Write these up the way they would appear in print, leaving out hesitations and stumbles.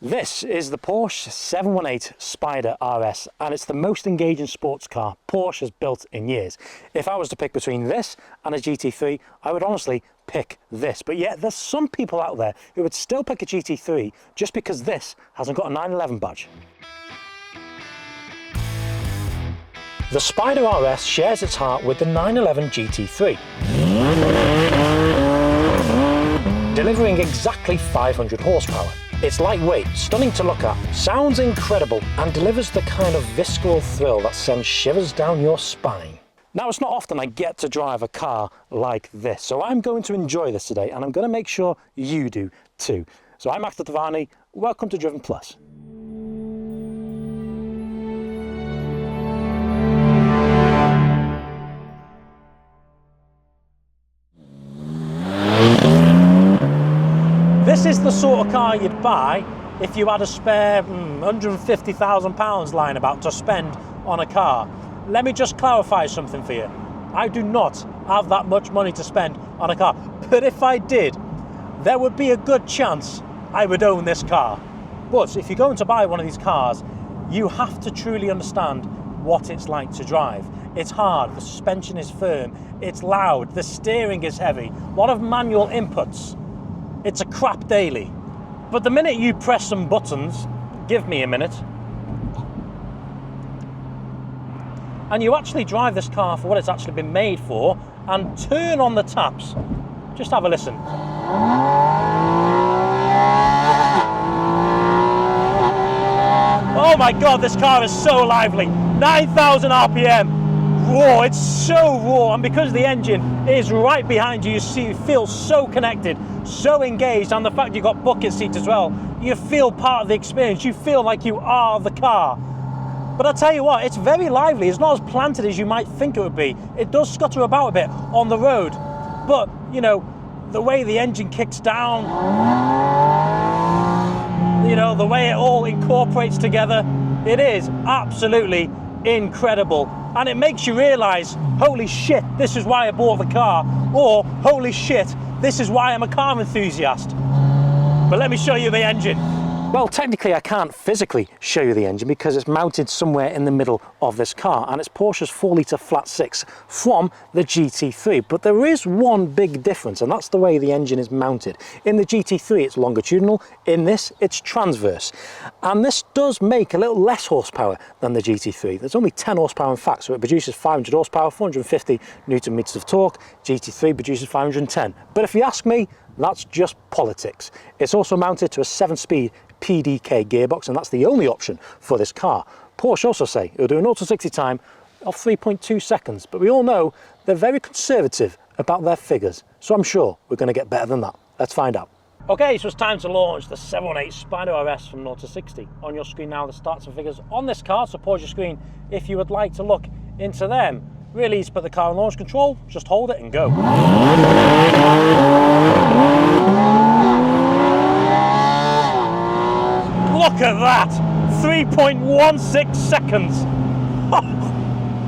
This is the Porsche 718 Spyder RS, and it's the most engaging sports car Porsche has built in years. If I was to pick between this and a GT3, I would honestly pick this. But yet there's some people out there who would still pick a GT3 just because this hasn't got a 911 badge. The Spyder RS shares its heart with the 911 GT3, delivering exactly 500 horsepower. It's lightweight, stunning to look at, sounds incredible, and delivers the kind of visceral thrill that sends shivers down your spine. Now, it's not often I get to drive a car like this, so I'm going to enjoy this today, and I'm going to make sure you do too. So I'm Actor Tavani, welcome to Driven Plus. This is the sort of car you'd buy if you had a spare £150,000 lying about to spend on a car. Let me just clarify something for you. I do not have that much money to spend on a car, but if I did, there would be a good chance I would own this car. But if you're going to buy one of these cars, you have to truly understand what it's like to drive. It's hard, the suspension is firm, it's loud, the steering is heavy, a lot of manual inputs. It's a crap daily. But the minute you press some buttons, give me a minute, and you actually drive this car for what it's actually been made for and turn on the taps, just have a listen. Oh my God, this car is so lively. 9,000 RPM. Raw, it's so raw, and because the engine is right behind you, you feel so connected, so engaged, and the fact you've got bucket seats as well, you feel part of the experience, you feel like you are the car. But I'll tell you what, it's very lively, it's not as planted as you might think it would be. It does scutter about a bit on the road, but you know, the way the engine kicks down, you know, the way it all incorporates together, it is absolutely incredible. And it makes you realise, holy shit, this is why I bought the car, or holy shit, this is why I'm a car enthusiast. But let me show you the engine. Well, technically I can't physically show you the engine because it's mounted somewhere in the middle of this car, and it's Porsche's 4-litre flat six from the GT3. But there is one big difference, and that's the way the engine is mounted. In the GT3 it's longitudinal, in this it's transverse. And this does make a little less horsepower than the GT3. There's only 10 horsepower in fact, so it produces 500 horsepower, 450 Newton meters of torque. GT3 produces 510. But if you ask me, that's just politics. It's also mounted to a 7-speed PDK gearbox, and that's the only option for this car. Porsche also say it'll do an 0 to 60 time of 3.2 seconds, but we all know they're very conservative about their figures, so I'm sure we're going to get better than that. Let's find out. Okay, so it's time to launch the 718 Spyder RS from 0 to 60. On your screen now the stats and figures on this car, so pause your screen if you would like to look into them. Really easy to put the car in launch control, just hold it and go. Look at that! 3.16 seconds!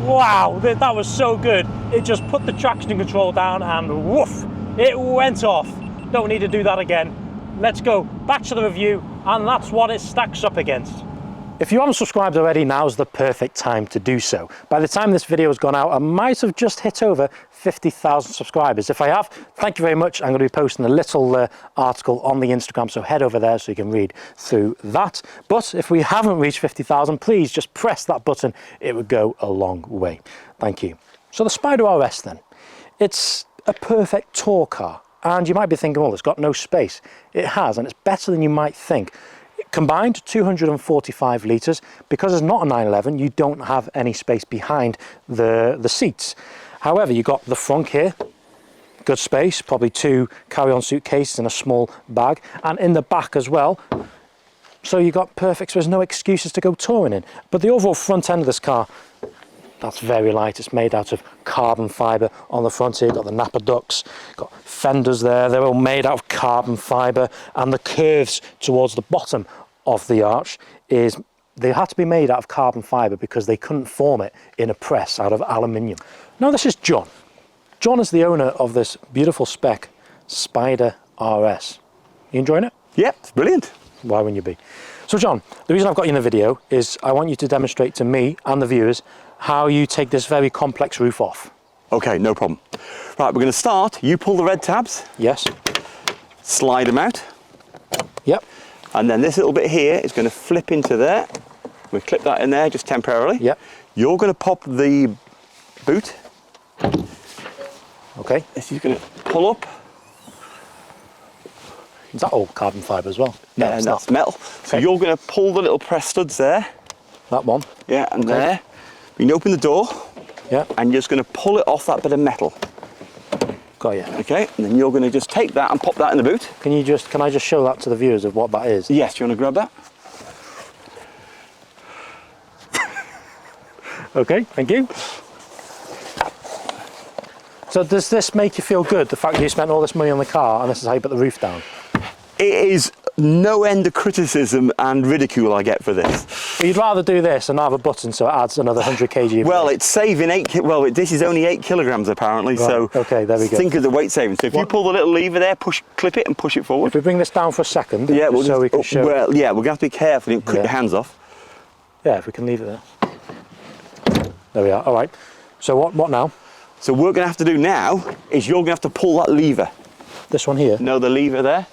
Wow, that was so good. It just put the traction control down and woof, it went off. Don't need to do that again. Let's go back to the review, and that's what it stacks up against. If you haven't subscribed already, now's the perfect time to do so. By the time this video has gone out, I might have just hit over 50,000 subscribers. If I have, thank you very much. I'm going to be posting a little article on the Instagram, so head over there so you can read through that. But if we haven't reached 50,000, please just press that button. It would go a long way. Thank you. So the Spyder RS then, it's a perfect tour car. And you might be thinking, well, it's got no space. It has, and it's better than you might think. Combined 245 litres. Because it's not a 911, you don't have any space behind the seats. However, you've got the front here, good space, probably 2 carry-on suitcases and a small bag, and in the back as well. So you've got perfect, so there's no excuses to go touring in. But the overall front end of this car, that's very light. It's made out of carbon fibre on the front here. You've got the Napa ducts, got fenders there. They're all made out of carbon fibre, and the curves towards the bottom of the arch they had to be made out of carbon fibre because they couldn't form it in a press out of aluminium. Now this is John. John is the owner of this beautiful spec Spyder RS. You enjoying it? Yep, it's brilliant. Why wouldn't you be? So John, the reason I've got you in the video is I want you to demonstrate to me and the viewers how you take this very complex roof off. Okay, no problem. Right, we're going to start. You pull the red tabs. Yes. Slide them out. Yep. And then this little bit here is going to flip into there. We clip that in there just temporarily. Yep. You're going to pop the boot. Okay. This is going to pull up. Is that all carbon fibre as well? No, and that's metal. So you're going to pull the little press studs there. That one? Yeah, and there. You can open the door. Yeah. And you're just going to pull it off that bit of metal. Got you. Okay, and then you're going to just take that and pop that in the boot. Can I just show that to the viewers of what that is? Yes, do you want to grab that? Okay, thank you. So does this make you feel good, the fact that you spent all this money on the car and this is how you put the roof down? It is no end of criticism and ridicule I get for this. But you'd rather do this and have a button so it adds another 100 kg. Well, it's saving this is only 8 kilograms apparently, right. So okay, there we go. Think of the weight saving. So if you pull the little lever there, clip it and push it forward. If we bring this down for a second, yeah, so we can show. Well, yeah, we're going to have to be careful, you can cut your hands off. Yeah, if we can leave it there. There we are, all right. So what now? So what we're going to have to do now is you're going to have to pull that lever. This one here? No, the lever there.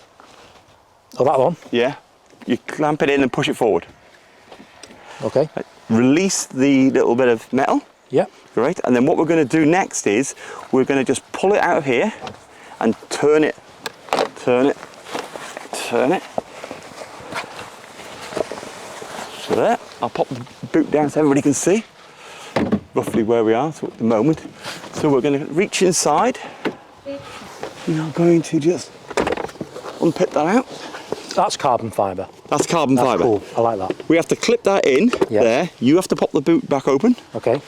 Oh, that one? Yeah. You clamp it in and push it forward. Okay. Release the little bit of metal. Yeah. Great. And then what we're going to do next is we're going to just pull it out of here and turn it, turn it, turn it. So there. I'll pop the boot down so everybody can see roughly where we are at the moment. So we're going to reach inside. You're going to just unpick that out. That's carbon fibre. That's carbon fibre. Cool, I like that. We have to clip that in there. You have to pop the boot back open. Okay.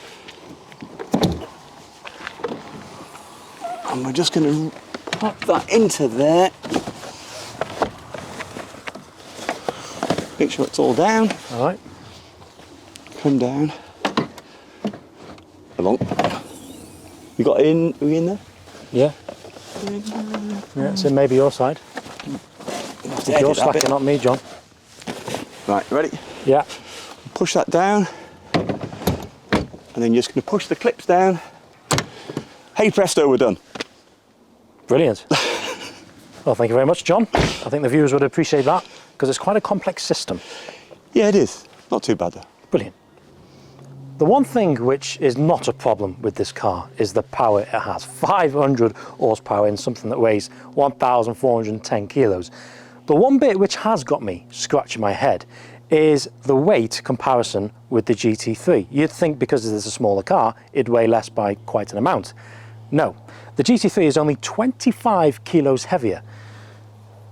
And we're just going to pop that into there. Make sure it's all down. All right. Come down. Along. You got in? Are we in there? Yeah. Yeah, so maybe your side. You're slacking, not me, John. Right, ready? Yeah. Push that down. And then you're just going to push the clips down. Hey presto, we're done. Brilliant. Well, thank you very much, John. I think the viewers would appreciate that because it's quite a complex system. Yeah, it is. Not too bad though. Brilliant. The one thing which is not a problem with this car is the power it has. 500 horsepower in something that weighs 1,410 kilos. The one bit which has got me scratching my head is the weight comparison with the GT3. You'd think because it is a smaller car, it'd weigh less by quite an amount. No, the GT3 is only 25 kilos heavier.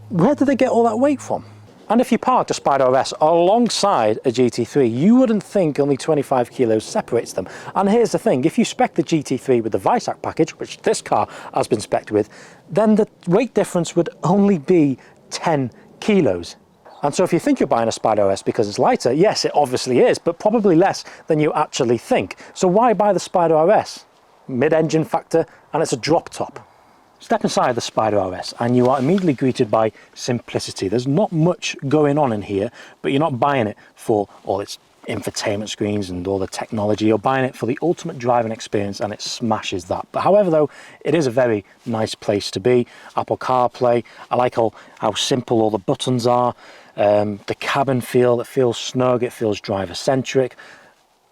Where did they get all that weight from? And if you parked a Spyder RS alongside a GT3, you wouldn't think only 25 kilos separates them. And here's the thing, if you spec the GT3 with the Visac package, which this car has been spec'd with, then the weight difference would only be 10 kilos. And so if you think you're buying a Spyder RS because it's lighter, yes, it obviously is, but probably less than you actually think. So why buy the Spyder RS? Mid-engine factor, and it's a drop top. Step inside the Spyder RS and you are immediately greeted by simplicity. There's not much going on in here, but you're not buying it for all its infotainment screens and all the technology. You're buying it for the ultimate driving experience and it smashes that. But however though, it is a very nice place to be. Apple CarPlay, I like how simple all the buttons are. The cabin feel, it feels snug, it feels driver-centric.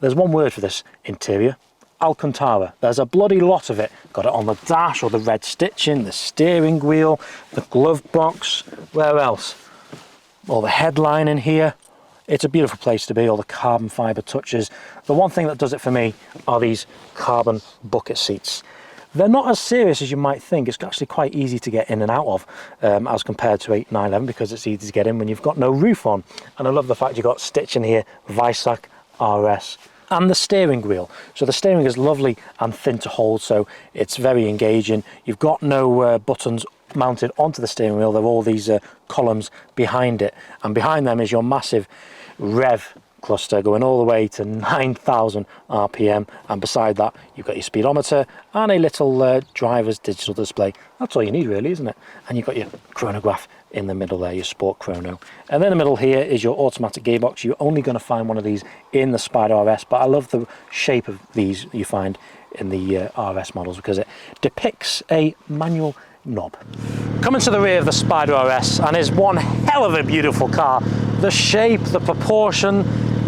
There's one word for this interior. Alcantara. There's a bloody lot of it. Got it on the dash, or the red stitching, the steering wheel, the glove box. Where else? All the headline in here. It's a beautiful place to be, all the carbon fibre touches. The one thing that does it for me are these carbon bucket seats. They're not as serious as you might think. It's actually quite easy to get in and out of as compared to 8, 9, 11 because it's easy to get in when you've got no roof on. And I love the fact you've got stitching here, Visac RS. And the steering wheel. So the steering is lovely and thin to hold, so it's very engaging. You've got no buttons mounted onto the steering wheel. There are all these columns behind it, and behind them is your massive rev cluster going all the way to 9,000 RPM, and beside that you've got your speedometer and a little driver's digital display. That's all you need really, isn't it? And you've got your chronograph in the middle there, your sport chrono. And in the middle here is your automatic gearbox. You're only going to find one of these in the Spyder RS, but I love the shape of these you find in the RS models because it depicts a manual knob. Coming to the rear of the Spyder RS, and is one hell of a beautiful car. The shape, the proportion,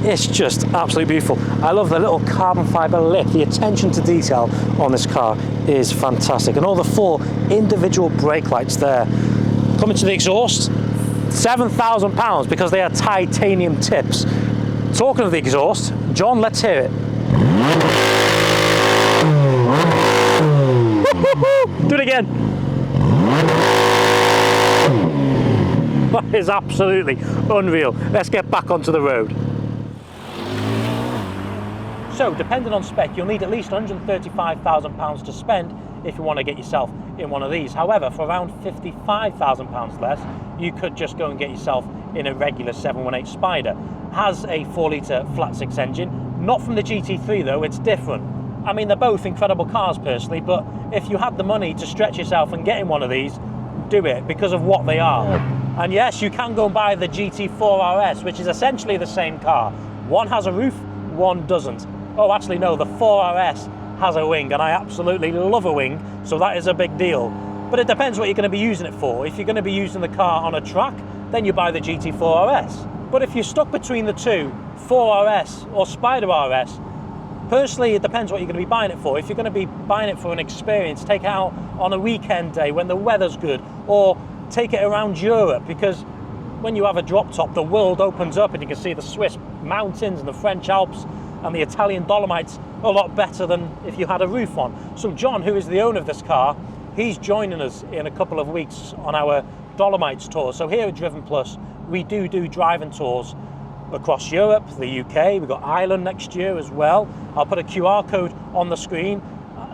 it's just absolutely beautiful. I love the little carbon fibre lip. The attention to detail on this car is fantastic, and all the 4 individual brake lights there. Coming to the exhaust, £7,000 because they are titanium tips. Talking of the exhaust, John, let's hear it. Do it again. That is absolutely unreal. Let's get back onto the road. So, depending on spec, you'll need at least £135,000 to spend if you want to get yourself in one of these. However, for around £55,000 less, you could just go and get yourself in a regular 718 Spyder. Has a 4-litre flat 6 engine, not from the GT3 though, it's different. I mean, they're both incredible cars personally, but if you had the money to stretch yourself and get in one of these, do it because of what they are. And yes, you can go and buy the GT4 RS, which is essentially the same car. One has a roof, one doesn't. Oh, actually no, the 4RS has a wing, and I absolutely love a wing, so that is a big deal. But it depends what you're going to be using it for. If you're going to be using the car on a track, then you buy the GT4 RS. But if you're stuck between the two, 4RS or Spyder RS, personally it depends what you're going to be buying it for. If you're going to be buying it for an experience, take it out on a weekend day when the weather's good, or take it around Europe, because when you have a drop top, the world opens up and you can see the Swiss mountains and the French Alps and the Italian Dolomites a lot better than if you had a roof on. So John, who is the owner of this car, he's joining us in a couple of weeks on our Dolomites tour. So here at Driven Plus, we do driving tours across Europe, the UK, we've got Ireland next year as well. I'll put a QR code on the screen.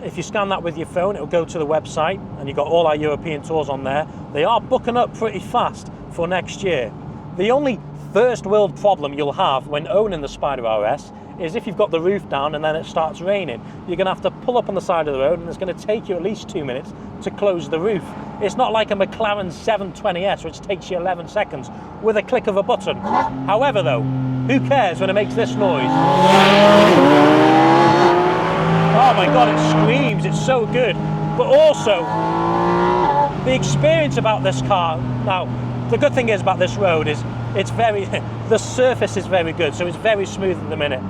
If you scan that with your phone, it'll go to the website, and you've got all our European tours on there. They are booking up pretty fast for next year. The only first world problem you'll have when owning the Spyder RS is if you've got the roof down and then it starts raining. You're going to have to pull up on the side of the road, and it's going to take you at least 2 minutes to close the roof. It's not like a McLaren 720S, which takes you 11 seconds with a click of a button. However though, who cares when it makes this noise? Oh my God, it screams, it's so good. But also, the experience about this car, now, the good thing is about this road is it's very, the surface is very good, so it's very smooth at the minute.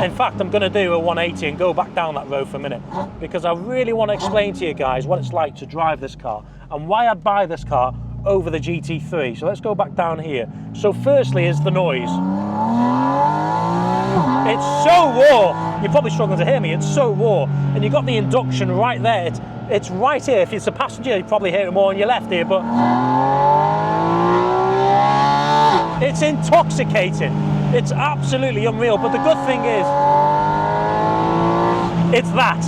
In fact, I'm going to do a 180 and go back down that road for a minute, because I really want to explain to you guys what it's like to drive this car and why I'd buy this car over the GT3. So let's go back down here. So firstly is the noise. It's so raw. You're probably struggling to hear me. It's so raw. And you've got the induction right there. It's right here. If it's a passenger, you probably hear it more on your left here, but it's intoxicating. It's absolutely unreal. But the good thing is, it's that.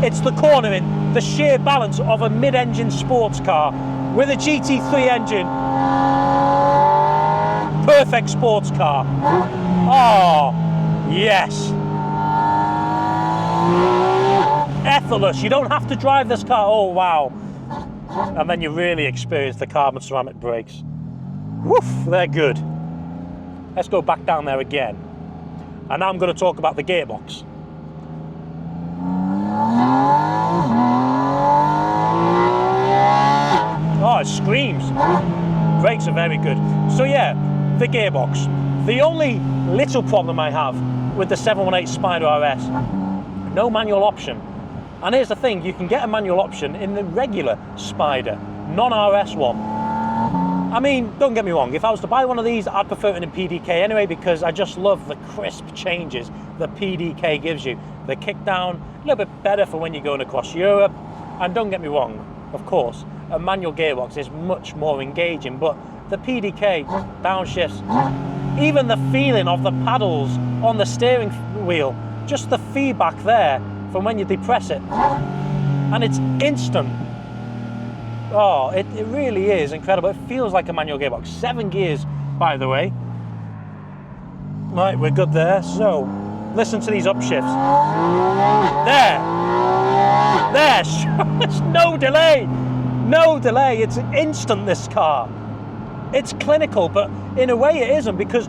It's the cornering, the sheer balance of a mid-engine sports car with a GT3 engine. Perfect sports car. Oh, yes. Effortless. You don't have to drive this car. Oh, wow. And then you really experience the carbon ceramic brakes. Woof, they're good. Let's go back down there again. And now I'm going to talk about the gearbox. Oh, it screams. Brakes are very good. So yeah, the gearbox. The only little problem I have with the 718 Spyder RS, no manual option. And here's the thing, you can get a manual option in the regular Spyder, non-RS one. I mean, don't get me wrong, if I was to buy one of these, I'd prefer it in PDK anyway, because I just love the crisp changes the PDK gives you. The kickdown, a little bit better for when you're going across Europe. And don't get me wrong, of course, a manual gearbox is much more engaging, but the PDK, downshifts, even the feeling of the paddles on the steering wheel, just the feedback there from when you depress it, and it's instant. Oh, it really is incredible. It feels like a manual gearbox. 7 gears, by the way. Right, we're good there. So, listen to these upshifts. There. There's no delay. No delay. It's instant, this car. It's clinical, but in a way it isn't, because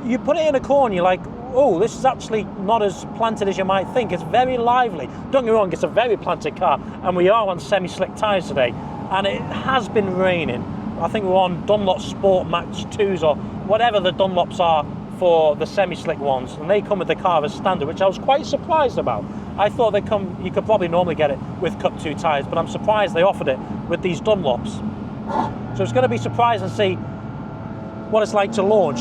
you put it in a corner, you're like, oh, this is actually not as planted as you might think. It's very lively. Don't get me wrong, it's a very planted car, and we are on semi-slick tyres today, and it has been raining. I think we're on Dunlop Sport Max 2s, or whatever the Dunlops are for the semi-slick ones, and they come with the car as standard, which I was quite surprised about. I thought they come, you could probably normally get it with Cup 2 tyres, but I'm surprised they offered it with these Dunlops. So it's going to be surprising to see what it's like to launch.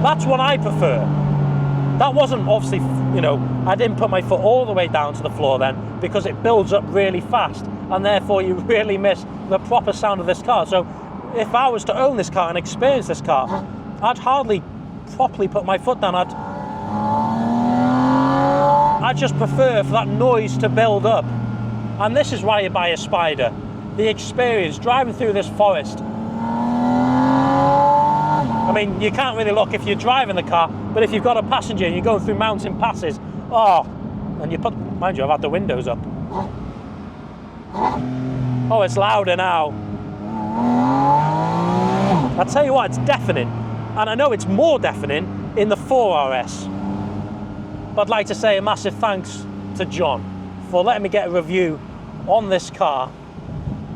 That's what I prefer. That wasn't obviously, you know, I didn't put my foot all the way down to the floor then, because it builds up really fast, and therefore you really miss the proper sound of this car. So if I was to own this car and experience this car, I'd hardly properly put my foot down. I'd just prefer for that noise to build up. And this is why you buy a Spyder. The experience, driving through this forest. I mean, you can't really look if you're driving the car, but if you've got a passenger and you're going through mountain passes, oh, and you put, mind you, I've had the windows up. Oh, it's louder now. I'll tell you what, it's deafening. And I know it's more deafening in the 4 RS. But I'd like to say a massive thanks to John for letting me get a review on this car.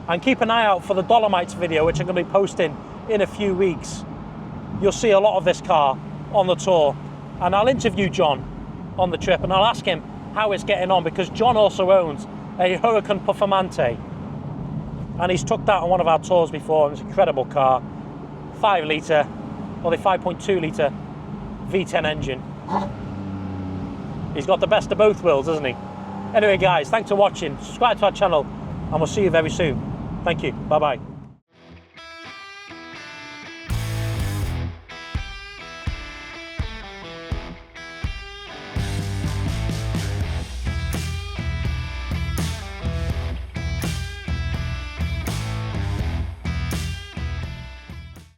And keep an eye out for the Dolomites video, which I'm going to be posting in a few weeks. You'll see a lot of this car on the tour. And I'll interview John on the trip, and I'll ask him how it's getting on, because John also owns a Huracan Performante. And he's took that on one of our tours before, and it's an incredible car. 5 litre, or the 5.2 litre V10 engine. He's got the best of both worlds, hasn't he? Anyway guys, thanks for watching. Subscribe to our channel, and we'll see you very soon. Thank you. Bye bye.